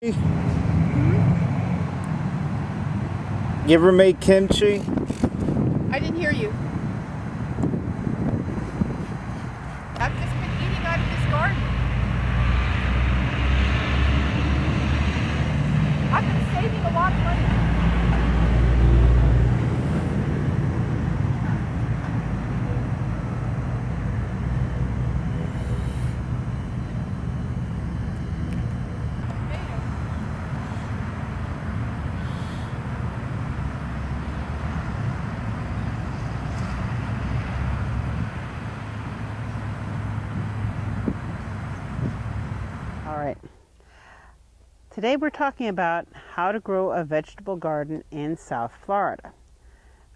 You ever make kimchi? I didn't hear you. I've just been eating out of this garden. I've been saving a lot of money. All right. Today we're talking about how to grow a vegetable garden in South Florida.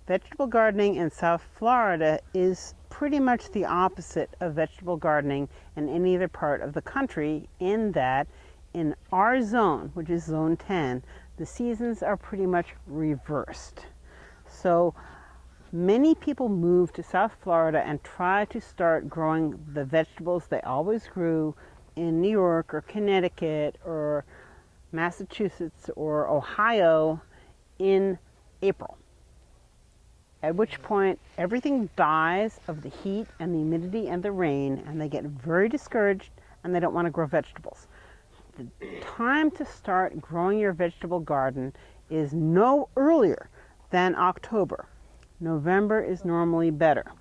Vegetable gardening in South Florida is pretty much the opposite of vegetable gardening in any other part of the country, in that in our zone, which is zone 10, the seasons are pretty much reversed. So many people move to South Florida and try to start growing the vegetables they always grew in New York or Connecticut or Massachusetts or Ohio in April. At which point everything dies of the heat and the humidity and the rain, and they get very discouraged and they don't want to grow vegetables. The time to start growing your vegetable garden is no earlier than October. November is normally better.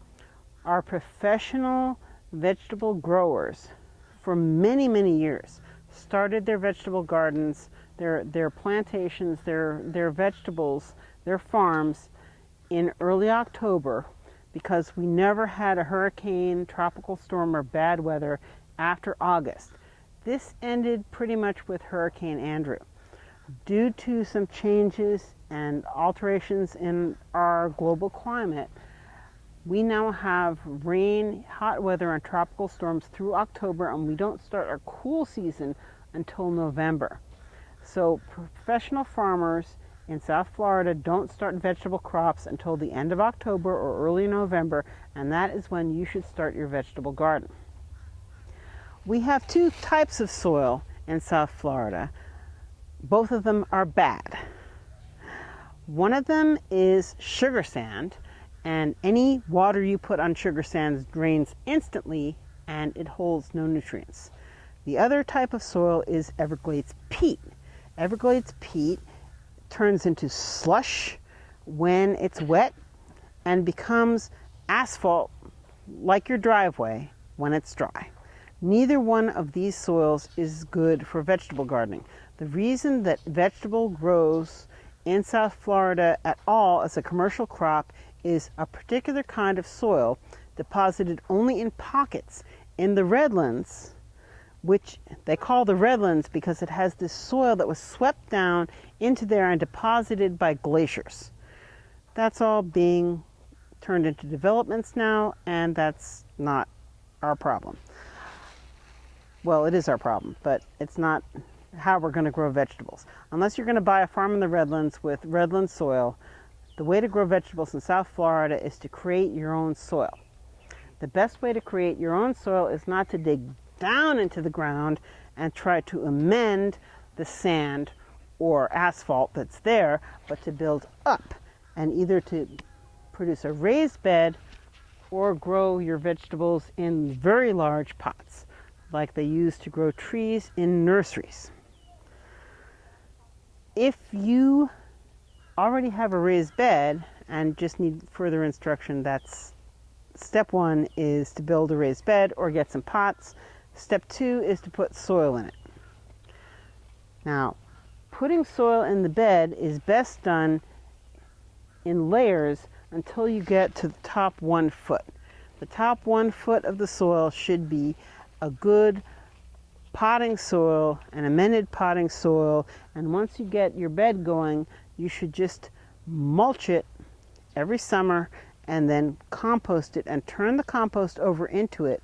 Our professional vegetable growers for many, many years started their vegetable gardens, their plantations, their vegetables, their farms in early October, because we never had a hurricane, tropical storm, or bad weather after August. This ended pretty much with Hurricane Andrew. Due to some changes and alterations in our global climate, we now have rain, hot weather, and tropical storms through October, and we don't start our cool season until November. So professional farmers in South Florida don't start vegetable crops until the end of October or early November, and that is when you should start your vegetable garden. We have two types of soil in South Florida. Both of them are bad. One of them is sugar sand, and any water you put on sugar sands drains instantly and it holds no nutrients. The other type of soil is Everglades peat. Everglades peat turns into slush when it's wet and becomes asphalt like your driveway when it's dry. Neither one of these soils is good for vegetable gardening. The reason that vegetable grows in South Florida at all as a commercial crop is a particular kind of soil deposited only in pockets in the redlands, which they call the redlands because it has this soil that was swept down into there and deposited by glaciers. That's all being turned into developments now, and that's not our problem. Well, it is our problem, but it's not how we're going to grow vegetables. Unless you're going to buy a farm in the redlands with redland soil, the way to grow vegetables in South Florida is to create your own soil. The best way to create your own soil is not to dig down into the ground and try to amend the sand or asphalt that's there, but to build up and either to produce a raised bed or grow your vegetables in very large pots like they use to grow trees in nurseries. If you already have a raised bed and just need further instruction, that's step one, is to build a raised bed or get some pots. Step two is to put soil in it. Now, putting soil in the bed is best done in layers until you get to the top 1 foot. The top 1 foot of the soil should be a good potting soil, an amended potting soil, and once you get your bed going, you should just mulch it every summer and then compost it and turn the compost over into it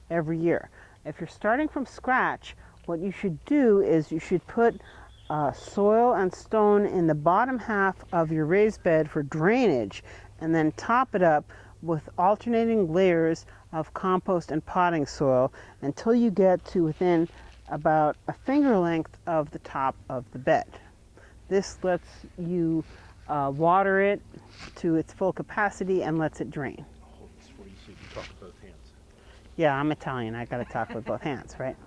every year. If you're starting from scratch, what you should do is you should put soil and stone in the bottom half of your raised bed for drainage, and then top it up with alternating layers of compost and potting soil until you get to within about a finger length of the top of the bed. This lets you water it to its full capacity and lets it drain. Oh, that's what you said. You talk with both hands. Yeah, I'm Italian. I got to talk with both hands, right?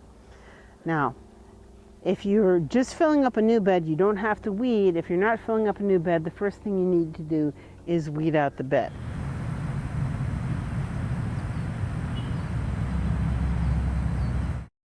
Now, if you're just filling up a new bed, you don't have to weed. If you're not filling up a new bed, the first thing you need to do is weed out the bed.